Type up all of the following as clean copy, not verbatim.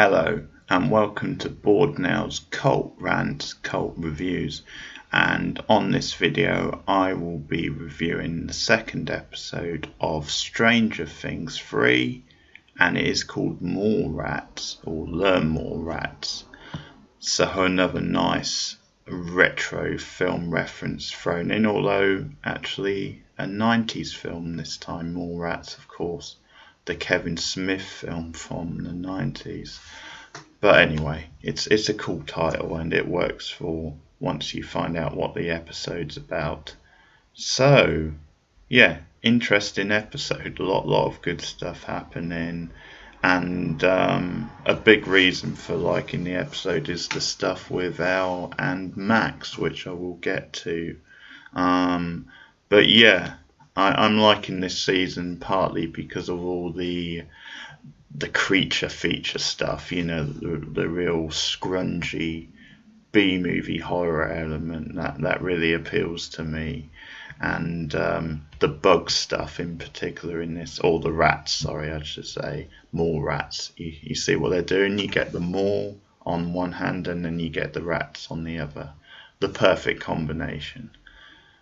Hello and welcome to Board Now's Cult Rants, Cult Reviews, and on this video I will be reviewing the second episode of Stranger Things 3, and it is called More Rats or Learn More Rats. So another nice retro film reference thrown in, although actually a 90s film this time. More Rats, of course, the Kevin Smith film from the 90s. But anyway, it's a cool title and it works for once you find out what the episode's about. So yeah, interesting episode, a lot of good stuff happening, and a big reason for liking the episode is the stuff with Al and Max, which I will get to. But yeah, I'm liking this season partly because of all the creature feature stuff, you know, the real scrungy B-movie horror element that really appeals to me, and the bug stuff in particular in this, or the rats, sorry, I should say, more rats. You see what they're doing, you get the more on one hand and then you get the rats on the other, the perfect combination.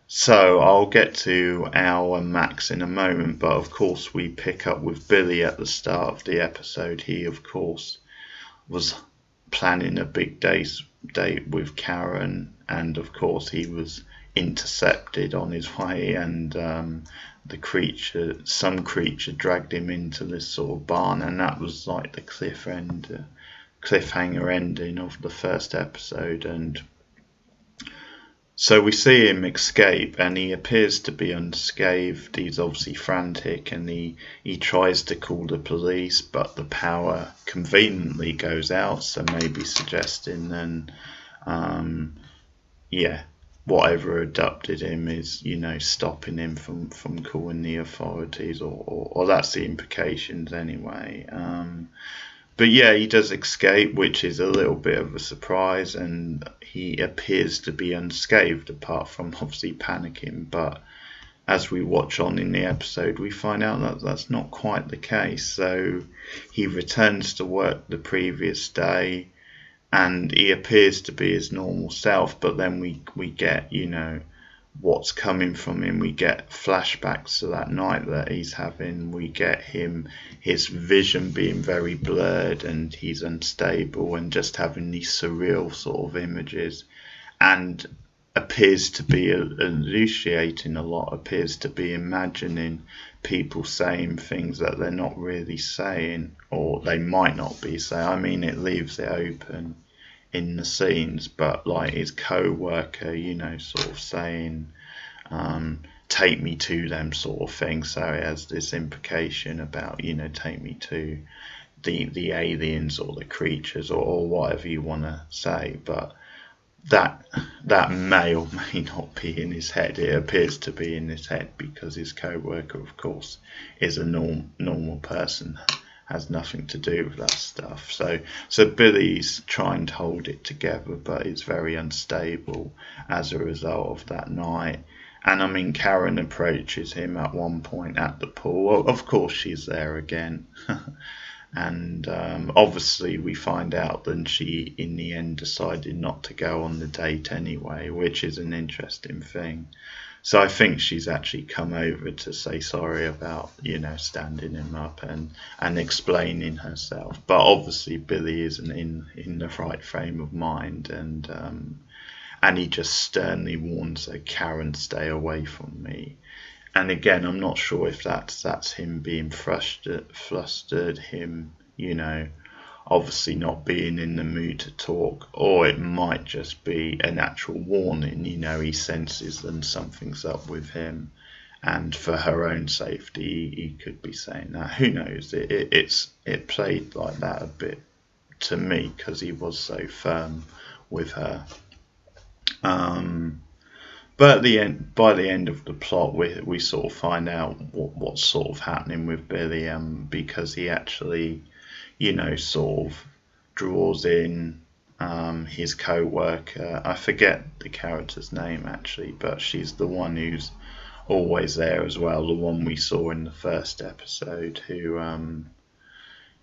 So I'll get to Al and Max in a moment, but of course we pick up with Billy at the start of the episode. He, of course, was planning a big date with Karen, and of course he was intercepted on his way, and some creature dragged him into this sort of barn, and that was like the cliffhanger ending of the first episode. And so we see him escape, and he appears to be unscathed. He's obviously frantic, and he tries to call the police, but the power conveniently goes out, so maybe suggesting then, whatever abducted him is, stopping him from calling the authorities, or that's the implications anyway. But yeah, he does escape, which is a little bit of a surprise, and he appears to be unscathed apart from obviously panicking. But as we watch on in the episode, we find out that that's not quite the case. So he returns to work the previous day, and he appears to be his normal self, but then we get, what's coming from him. We get flashbacks to that night that he's having. We get his vision being very blurred, and he's unstable and just having these surreal sort of images, and appears to be hallucinating a lot, appears to be imagining people saying things that they're not really saying, or they might not be saying. I mean, it leaves it open in the scenes, but like his co-worker, sort of saying, take me to them sort of thing. So it has this implication about, take me to the aliens or the creatures, or whatever you want to say. But that may or may not be in his head. It appears to be in his head because his co-worker, of course, is a normal person, has nothing to do with that stuff. So Billy's trying to hold it together, but he's very unstable as a result of that night. And I mean, Karen approaches him at one point at the pool. Of course she's there again. And obviously we find out that she in the end decided not to go on the date anyway, which is an interesting thing. So I think she's actually come over to say sorry about, standing him up and explaining herself. But obviously Billy isn't in the right frame of mind, and he just sternly warns her, Karen, stay away from me. And again, I'm not sure if that's him being flustered, him, obviously not being in the mood to talk, or it might just be an actual warning. He senses that something's up with him, and for her own safety he could be saying that. Who knows? It played like that a bit to me because he was so firm with her. But by the end of the plot, we sort of find out what's sort of happening with Billy, because he actually, sort of draws in his co-worker. I forget the character's name actually, but she's the one who's always there as well, the one we saw in the first episode, who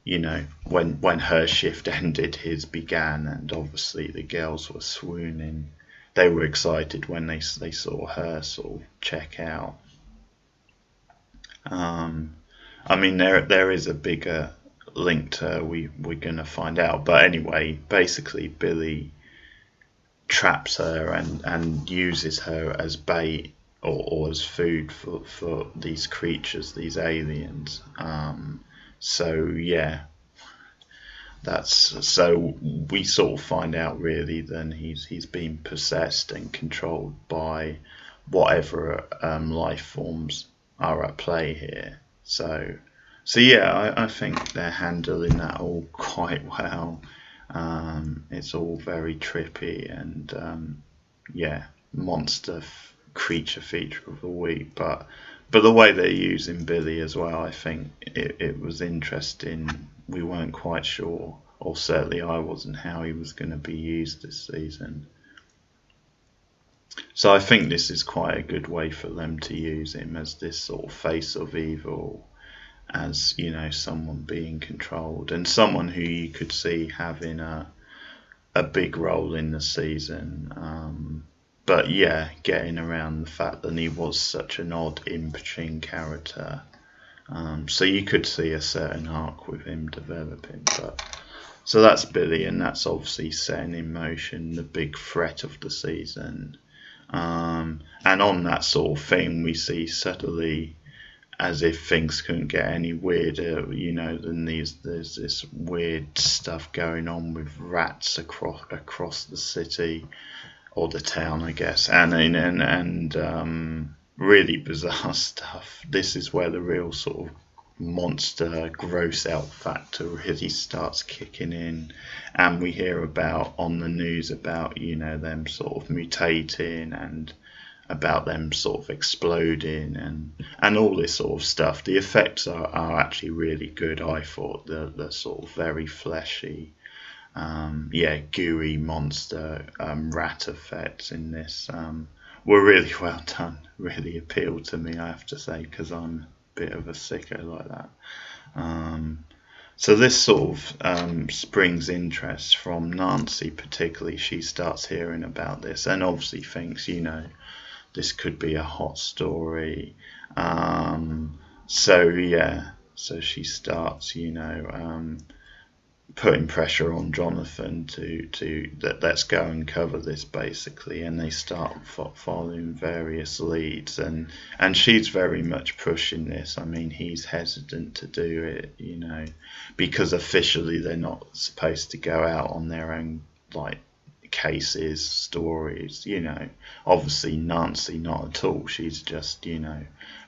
when her shift ended, his began, and obviously the girls were swooning. They were excited when they saw her sort of check out. I mean, there is a bigger link to her we're going to find out. But anyway, basically Billy traps her and uses her as bait or as food for these creatures, these aliens. So yeah, so we sort of find out really then he's been possessed and controlled by whatever life forms are at play here. So yeah, I think they're handling that all quite well. It's all very trippy and yeah, monster creature feature of the week. But the way they're using Billy as well, I think it was interesting. We weren't quite sure, or certainly I wasn't, how he was going to be used this season. So I think this is quite a good way for them to use him as this sort of face of evil, as someone being controlled and someone who you could see having a big role in the season. But yeah, getting around the fact that he was such an odd in-between character. So you could see a certain arc with him developing. So that's Billy, and that's obviously setting in motion the big threat of the season. And on that sort of thing, we see subtly, as if things couldn't get any weirder, than there's this weird stuff going on with rats across the city, or the town, I guess, and really bizarre stuff. This is where the real sort of monster gross out factor really starts kicking in, and we hear about on the news about them sort of mutating and about them sort of exploding and all this sort of stuff. The effects are actually really good. I thought the sort of very fleshy gooey monster rat effects in this were really well done, really appealed to me, I have to say, because I'm a bit of a sicko like that. So this sort of springs interest from Nancy particularly. She starts hearing about this and obviously thinks, this could be a hot story. So she starts, putting pressure on Jonathan to let's go and cover this, basically, and they start following various leads, and she's very much pushing this. I mean, he's hesitant to do it, because officially they're not supposed to go out on their own, like, cases, stories, obviously Nancy not at all. She's just,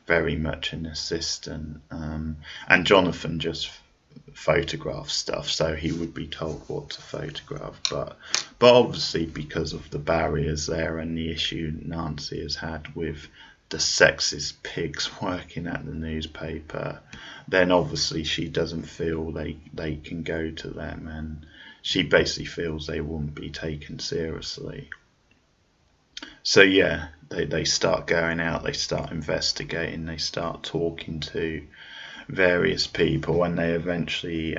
very much an assistant, and Jonathan just photograph stuff, so he would be told what to photograph, but obviously because of the barriers there and the issue Nancy has had with the sexist pigs working at the newspaper, then obviously she doesn't feel they can go to them, and she basically feels they wouldn't be taken seriously. So yeah, they start going out, they start investigating, they start talking to various people, and they eventually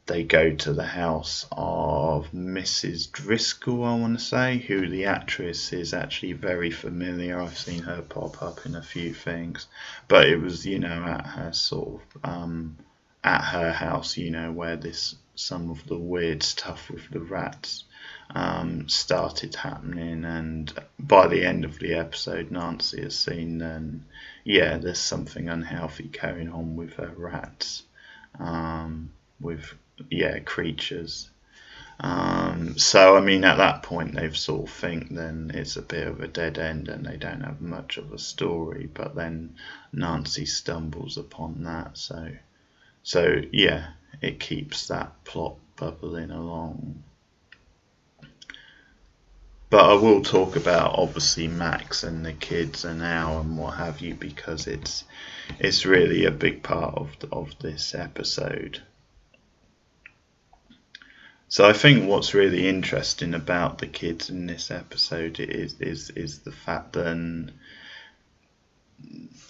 they go to the house of Mrs. Driscoll, I want to say, who the actress is actually very familiar. I've seen her pop up in a few things, but it was at her sort of at her house, where some of the weird stuff with the rats started happening, and by the end of the episode Nancy has seen then there's something unhealthy going on with her rats, with creatures. So I mean, at that point they've sort of think then it's a bit of a dead end and they don't have much of a story, but then Nancy stumbles upon that, so yeah, it keeps that plot bubbling along. But I will talk about obviously Max and the kids and Al and what have you, because it's really a big part of this episode. So I think what's really interesting about the kids in this episode is the fact that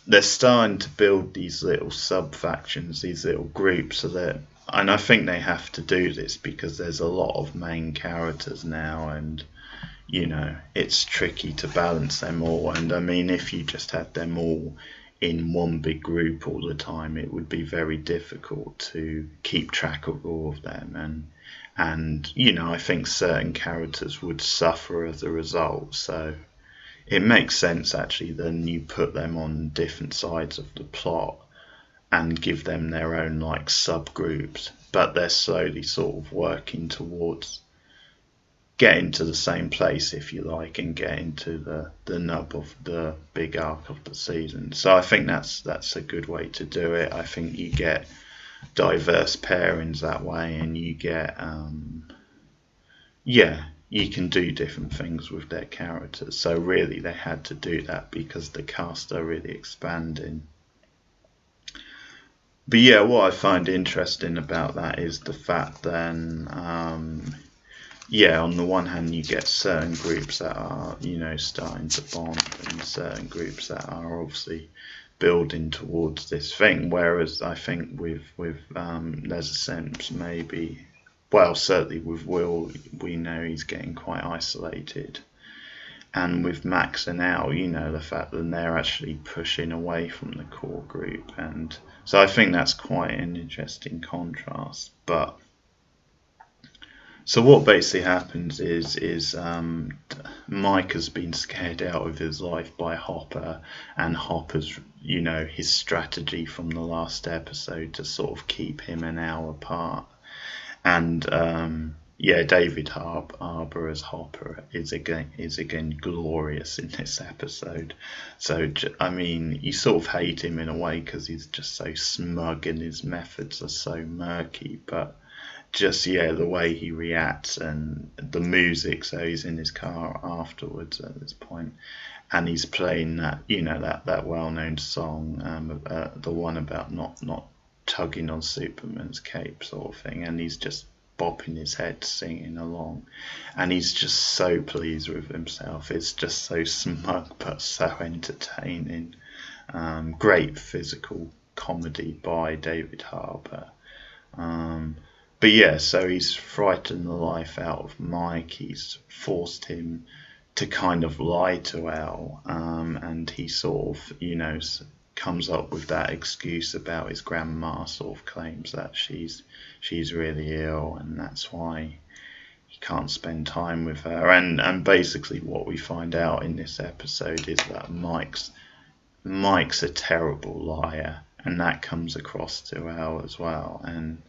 they're starting to build these little sub factions, these little groups, so that, and I think they have to do this because there's a lot of main characters now, and it's tricky to balance them all. And I mean, if you just had them all in one big group all the time, it would be very difficult to keep track of all of them. And I think certain characters would suffer as a result. So it makes sense, actually, then you put them on different sides of the plot and give them their own like subgroups, but they're slowly sort of working towards getting to the same place, if you like, and getting to the nub of the big arc of the season. So I think that's a good way to do it. I think you get diverse pairings that way, and you get you can do different things with their characters. So really they had to do that because the cast are really expanding. But yeah, what I find interesting about that is the fact then on the one hand you get certain groups that are starting to bond, and certain groups that are obviously building towards this thing, whereas I think with there's a sense maybe, well, certainly with Will, we know he's getting quite isolated, and with Max and Al, the fact that they're actually pushing away from the core group, and so I think that's quite an interesting contrast. But so what basically happens is Mike has been scared out of his life by Hopper, and Hopper's his strategy from the last episode to sort of keep him and Al apart. And David Harbour as Hopper is again glorious in this episode. So I mean, you sort of hate him in a way because he's just so smug and his methods are so murky, but just the way he reacts and the music. So he's in his car afterwards at this point, and he's playing that that well-known song, the one about not tugging on Superman's cape sort of thing, and he's just bopping his head singing along, and he's just so pleased with himself. It's just so smug but so entertaining. Great physical comedy by David Harbour. But yeah, so he's frightened the life out of Mike. He's forced him to kind of lie to Al, and he sort of, comes up with that excuse about his grandma, sort of claims that she's really ill, and that's why he can't spend time with her. And basically what we find out in this episode is that Mike's a terrible liar, and that comes across to Al as well. And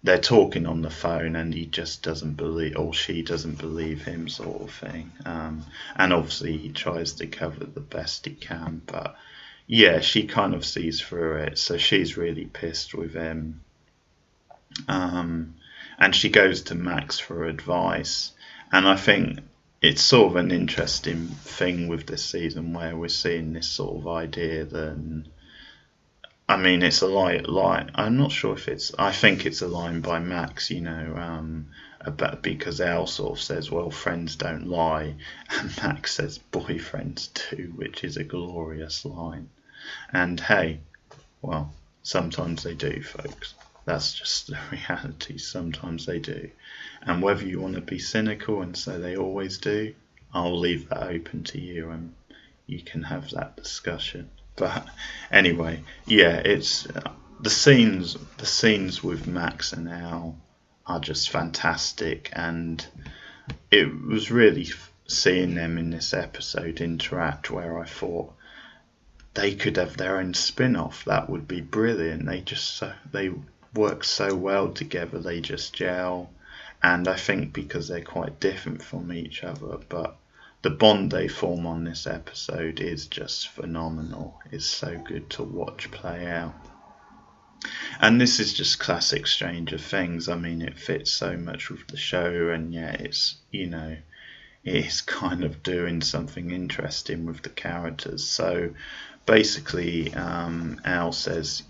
they're talking on the phone, and he just doesn't believe, or she doesn't believe him, sort of thing. And obviously he tries to cover the best he can, but yeah, she kind of sees through it, so she's really pissed with him. And she goes to Max for advice, and I think it's sort of an interesting thing with this season where we're seeing this sort of idea that, I mean, it's a line. I'm not sure if I think it's a line by Max, about, because Al sort of says, well, friends don't lie, and Max says boyfriends do, which is a glorious line. And hey, well, sometimes they do, folks. That's just the reality. Sometimes they do. And whether you want to be cynical and say they always do, I'll leave that open to you, and you can have that discussion. But anyway, yeah, it's the scenes with Max and Al are just fantastic, and it was really seeing them in this episode interact where I thought they could have their own spin-off. That would be brilliant. They work so well together. They just gel, and I think because they're quite different from each other, but the bond they form on this episode is just phenomenal. It's so good to watch play out. And this is just classic Stranger Things. I mean, it fits so much with the show, and yet it's, it's kind of doing something interesting with the characters. So basically Al says,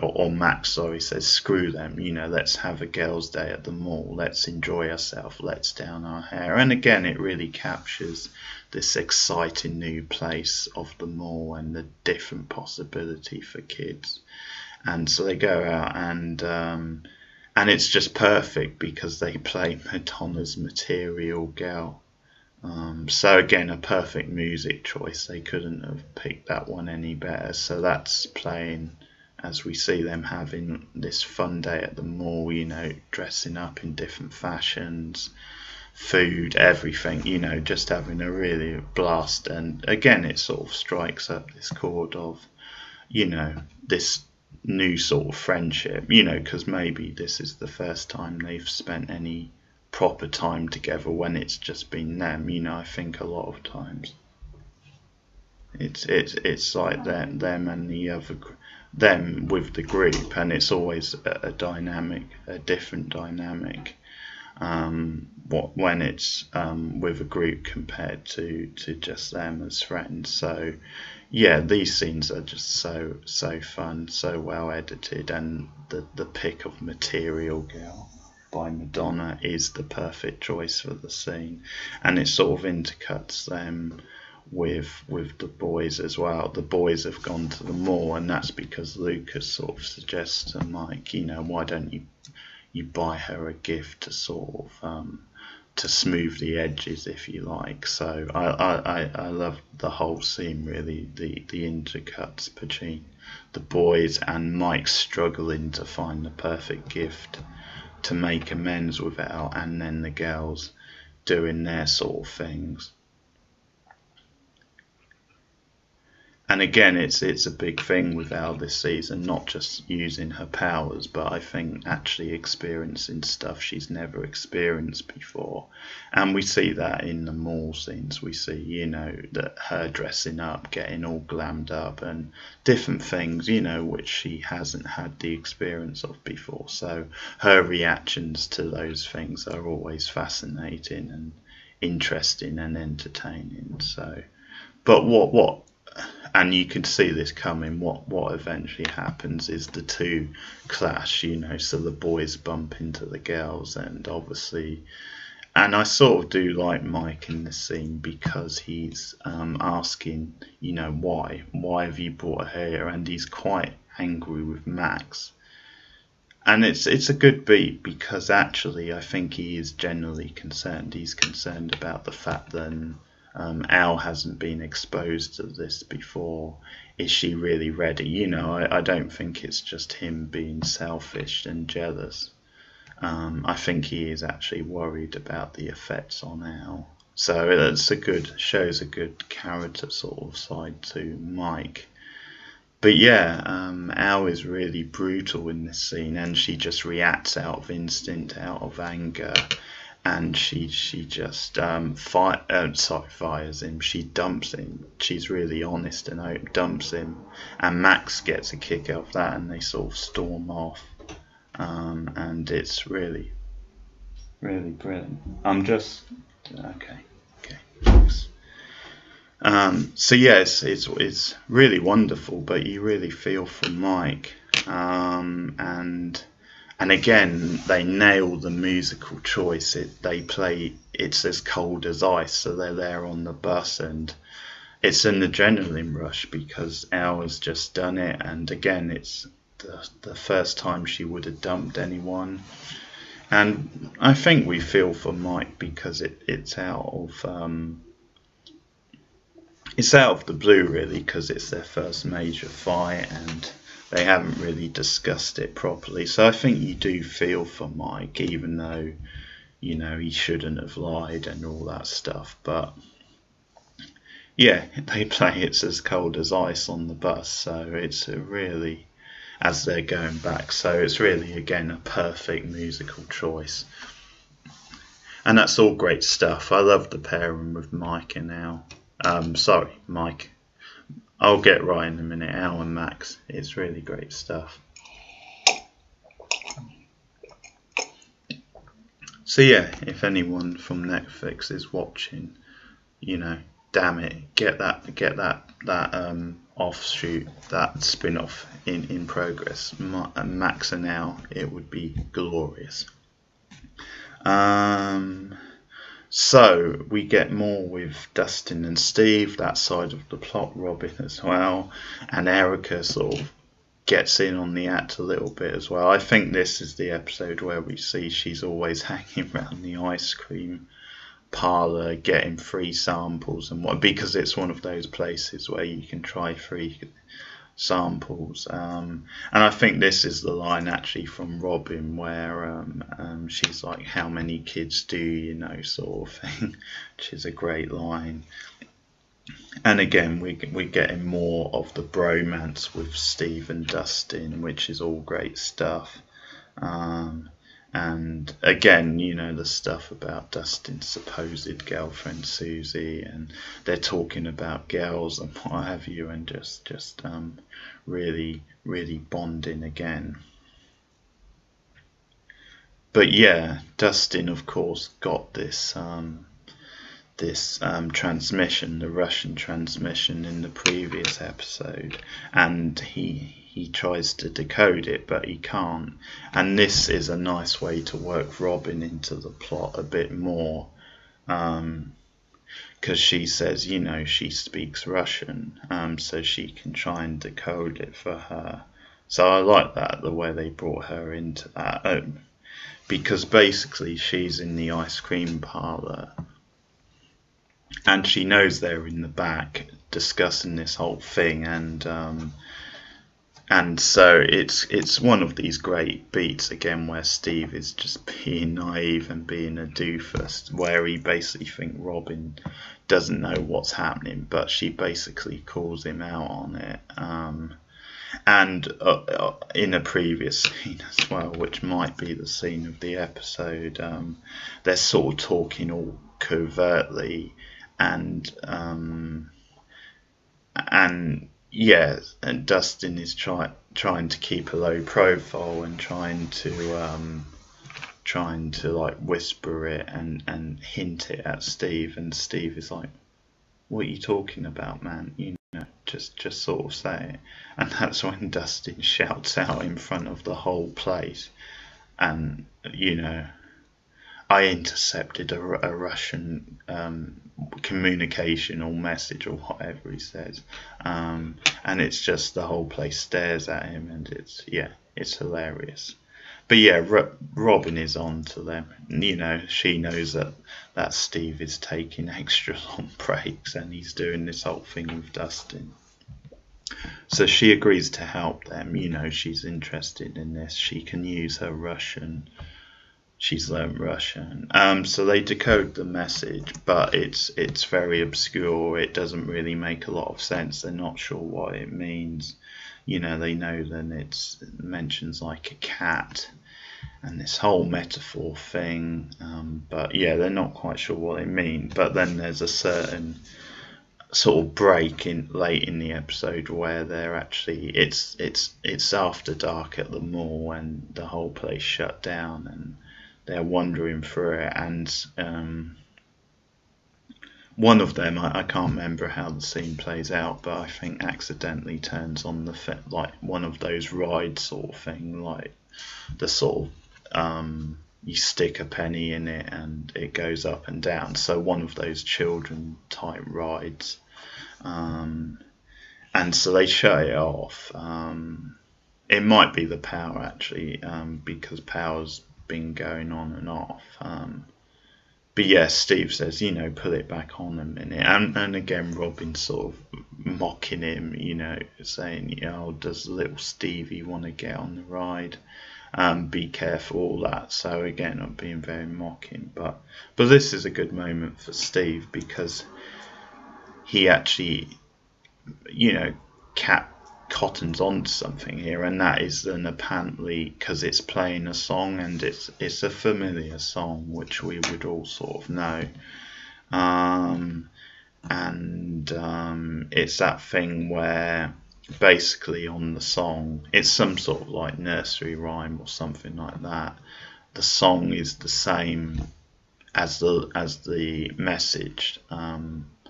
or Max, sorry, says, screw them, let's have a girls' day at the mall, let's enjoy ourselves, let's down our hair. And again, it really captures this exciting new place of the mall and the different possibility for kids. And so they go out, and it's just perfect because they play Madonna's Material Girl. So again, a perfect music choice. They couldn't have picked that one any better. So that's playing as we see them having this fun day at the mall, dressing up in different fashions, food, everything, just having a really blast. And again, it sort of strikes up this chord of, this new sort of friendship, because maybe this is the first time they've spent any proper time together when it's just been them. I think a lot of times it's like them and the other, them with the group, and it's always a different dynamic when it's with a group compared to just them as friends. So yeah, these scenes are just so fun, so well edited, and the pick of Material Girl by Madonna is the perfect choice for the scene, and it sort of intercuts them with the boys as well. The boys have gone to the mall, and that's because Lucas sort of suggests to Mike, why don't you buy her a gift to sort of to smooth the edges, if you like. So I love the whole scene, really, the intercuts between the boys and Mike struggling to find the perfect gift to make amends with Al, and then the girls doing their sort of things. And again, it's a big thing with Al this season, not just using her powers, but I think actually experiencing stuff she's never experienced before. And we see that in the mall scenes. We see, that her dressing up, getting all glammed up, and different things, which she hasn't had the experience of before. So her reactions to those things are always fascinating and interesting and entertaining. So, but what and you can see this coming. What eventually happens is the two clash, so the boys bump into the girls, and obviously, and I sort of do like Mike in this scene because he's asking, why have you brought her here, and he's quite angry with Max. And it's a good beat because actually I think he is genuinely concerned. He's concerned about the fact that Al hasn't been exposed to this before. Is she really ready? I don't think it's just him being selfish and jealous. I think he is actually worried about the effects on Al. So shows a good character sort of side to Mike. But yeah, Al is really brutal in this scene, and she just reacts out of instinct, out of anger. And she just fires him. She dumps him. She's really honest and dumps him. And Max gets a kick out of that, and they sort of storm off. And it's really, really brilliant. I'm just okay. Thanks. So yes, it's really wonderful, but you really feel for Mike. And again, they nail the musical choice. They play It's As Cold As Ice, so they're there on the bus, and it's an adrenaline rush because Al has just done it, and again, it's the first time she would have dumped anyone. And I think we feel for Mike because it's out of the blue, really, because it's their first major fight, and they haven't really discussed it properly. So I think you do feel for Mike, even though, he shouldn't have lied and all that stuff. But yeah, they play It's As Cold As Ice on the bus. So it's really, as they're going back. So it's really, again, a perfect musical choice. And that's all great stuff. I love the pairing with Mike and Al. Mike. I'll get right in a minute. Al and Max. It's really great stuff. So yeah, if anyone from Netflix is watching, damn it, get that offshoot, that spin-off in progress, Max and Al, it would be glorious. So we get more with Dustin and Steve, that side of the plot, Robin as well, and Erica sort of gets in on the act a little bit as well. I think this is the episode where we see she's always hanging around the ice cream parlour getting free samples and what, because it's one of those places where you can try free samples, and I think this is the line actually from Robin where she's like, how many kids do you know, sort of thing, which is a great line. And again, we're getting more of the bromance with Steve and Dustin, which is all great stuff. And again, you know, the stuff about Dustin's supposed girlfriend Susie, and they're talking about girls and what have you, and just really, really bonding again. But yeah, Dustin, of course, got this transmission, the Russian transmission in the previous episode, and he tries to decode it, but he can't. And this is a nice way to work Robin into the plot a bit more, because she says, you know, she speaks Russian, so she can try and decode it for her. So I like that, the way they brought her into that, because basically she's in the ice cream parlour, and she knows they're in the back discussing this whole thing, and so it's one of these great beats again where Steve is just being naive and being a doofus, where he basically thinks Robin doesn't know what's happening, but she basically calls him out on it. And in a previous scene as well, which might be the scene of the episode, they're sort of talking all covertly, and yeah, and Dustin is trying to keep a low profile and trying to like whisper it and hint it at Steve, and Steve is like, what are you talking about, man? You know, just sort of say it. And that's when Dustin shouts out in front of the whole place, and you know, I intercepted a Russian communication or message or whatever he says, and it's just the whole place stares at him, and it's hilarious. But yeah, Robin is on to them. You know, she knows that Steve is taking extra long breaks, and he's doing this whole thing with Dustin. So she agrees to help them. You know, she's interested in this. She can use her Russian. She's learned Russian. So they decode the message, but it's very obscure. It doesn't really make a lot of sense. They're not sure what it means. You know, they know then it mentions like a cat and this whole metaphor thing. But yeah, they're not quite sure what it means. But then there's a certain sort of break in late in the episode where they're actually it's after dark at the mall, and the whole place shut down, and they're wandering through it, and one of them, I can't remember how the scene plays out, but I think accidentally turns on the like one of those rides sort of thing, like the sort of you stick a penny in it and it goes up and down. So one of those children type rides, and so they shut it off. It might be the power actually, because power's been going on and off. But yeah, Steve says, you know, put it back on a minute. And again, Robin's sort of mocking him, you know, saying, you know, does little Stevie want to get on the ride? Be careful, all that. So again, I'm being very mocking. But this is a good moment for Steve, because he actually, you know, cottons onto something here, and that is then apparently because it's playing a song, and it's a familiar song which we would all sort of know, and it's that thing where basically on the song, it's some sort of like nursery rhyme or something like that. The song is the same as the message,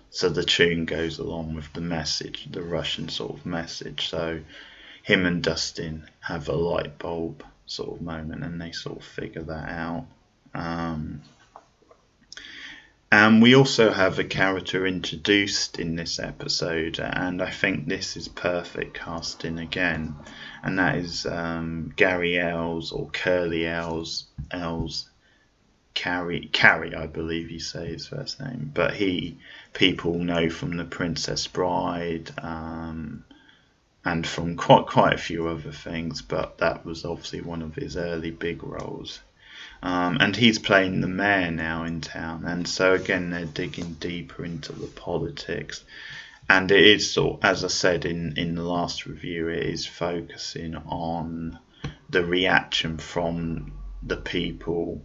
So the tune goes along with the message, the Russian sort of message. So him and Dustin have a light bulb sort of moment, and they sort of figure that out. And we also have a character introduced in this episode, and I think this is perfect casting again, and that is Gary Elwes, or Curly Elwes, Cary, I believe you say his first name, but people know from The Princess Bride, and from quite a few other things, but that was obviously one of his early big roles. And he's playing the mayor now in town, and so again they're digging deeper into the politics, and it is sort, as I said in the last review, it is focusing on the reaction from the people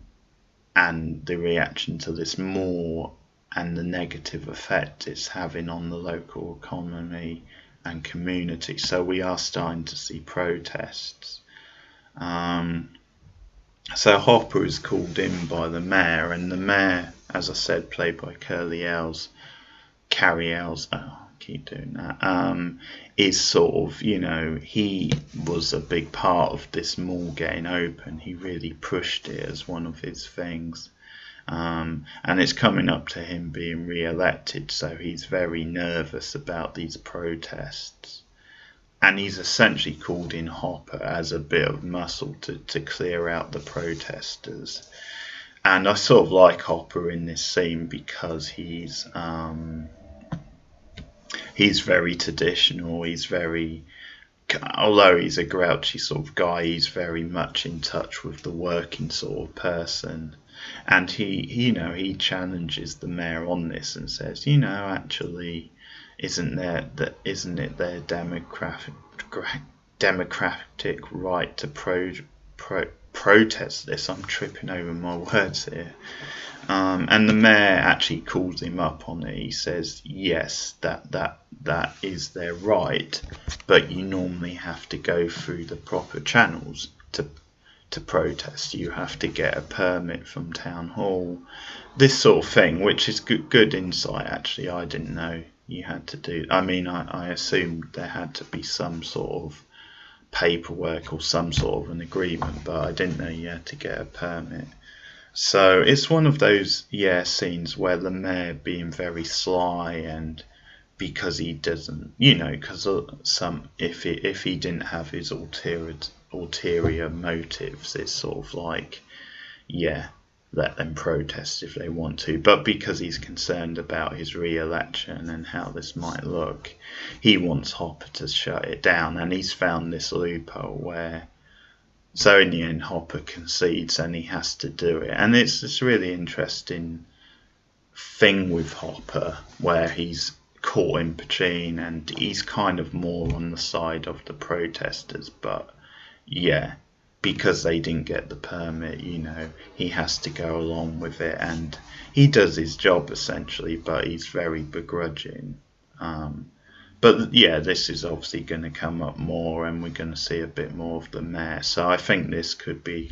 and the reaction to this more, and the negative effect it's having on the local economy and community. So we are starting to see protests. So Hopper is called in by the mayor, and the mayor, as I said, played by Cary Elwes, is sort of, he was a big part of this mall getting open. He really pushed it as one of his things. And it's coming up to him being re-elected, so he's very nervous about these protests. And he's essentially called in Hopper as a bit of muscle to clear out the protesters. And I sort of like Hopper in this scene because he's very traditional. Although he's a grouchy sort of guy, he's very much in touch with the working sort of person. And he challenges the mayor on this and says, actually, isn't it their democratic right to protest this? I'm tripping over my words here. And the mayor actually calls him up on it. He says, yes, that is their right, but you normally have to go through the proper channels to protest. You have to get a permit from town hall, this sort of thing, which is good insight. Actually, I didn't know you had to do. I mean, I assumed there had to be some sort of paperwork or some sort of an agreement, but I didn't know you had to get a permit. So it's one of those scenes where the mayor being very sly, and because he doesn't, because if he didn't have his ulterior motives, it's sort of like, let them protest if they want to. But because he's concerned about his re-election and how this might look, he wants Hopper to shut it down, and he's found this loophole where, so in the end Hopper concedes and he has to do it. And it's this really interesting thing with Hopper where he's caught in between, and he's kind of more on the side of the protesters, but because they didn't get the permit, he has to go along with it, and he does his job essentially, but he's very begrudging. But this is obviously going to come up more, and we're going to see a bit more of the mayor. So I think this could be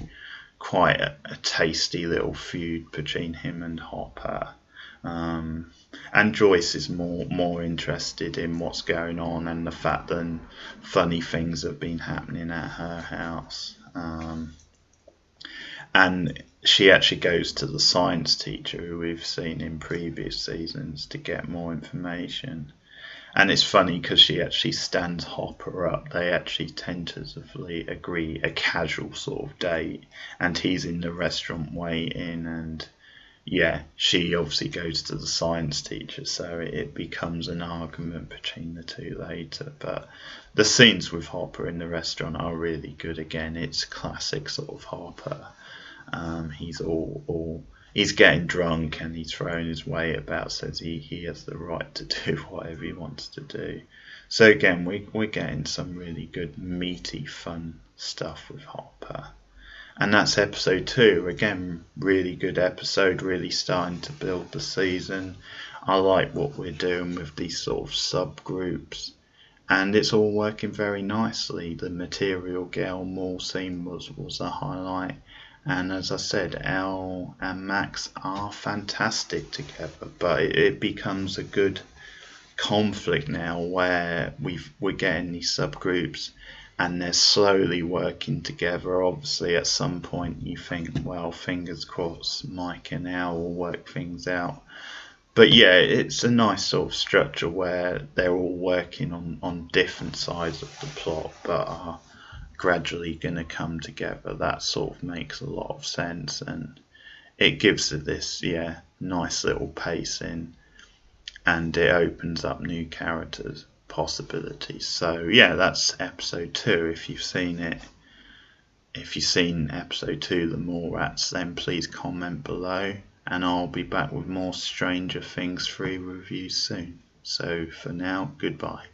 quite a tasty little feud between him and Hopper. And Joyce is more interested in what's going on and the fact that funny things have been happening at her house. And she actually goes to the science teacher who we've seen in previous seasons to get more information. And it's funny because she actually stands Hopper up. They actually tentatively agree a casual sort of date, and he's in the restaurant waiting, and she obviously goes to the science teacher, so it becomes an argument between the two later. But the scenes with Hopper in the restaurant are really good. Again, it's classic sort of Hopper. He's getting drunk and he's throwing his weight about, says he has the right to do whatever he wants to do. So again, we're getting some really good, meaty, fun stuff with Harbour. And that's episode 2. Again, really good episode, really starting to build the season. I like what we're doing with these sort of subgroups. And it's all working very nicely. The Material Girl mall scene was a highlight. And as I said, Elle and Max are fantastic together, but it becomes a good conflict now where we're getting these subgroups and they're slowly working together. Obviously, at some point you think, well, fingers crossed, Mike and Elle will work things out. But yeah, it's a nice sort of structure where they're all working on different sides of the plot, but are gradually going to come together. That sort of makes a lot of sense, and it gives it this nice little pacing, and it opens up new characters possibilities. So yeah, that's episode 2. If you've seen it, if you've seen episode 2, The More Rats, then please comment below, and I'll be back with more Stranger Things 3 reviews soon. So for now, goodbye.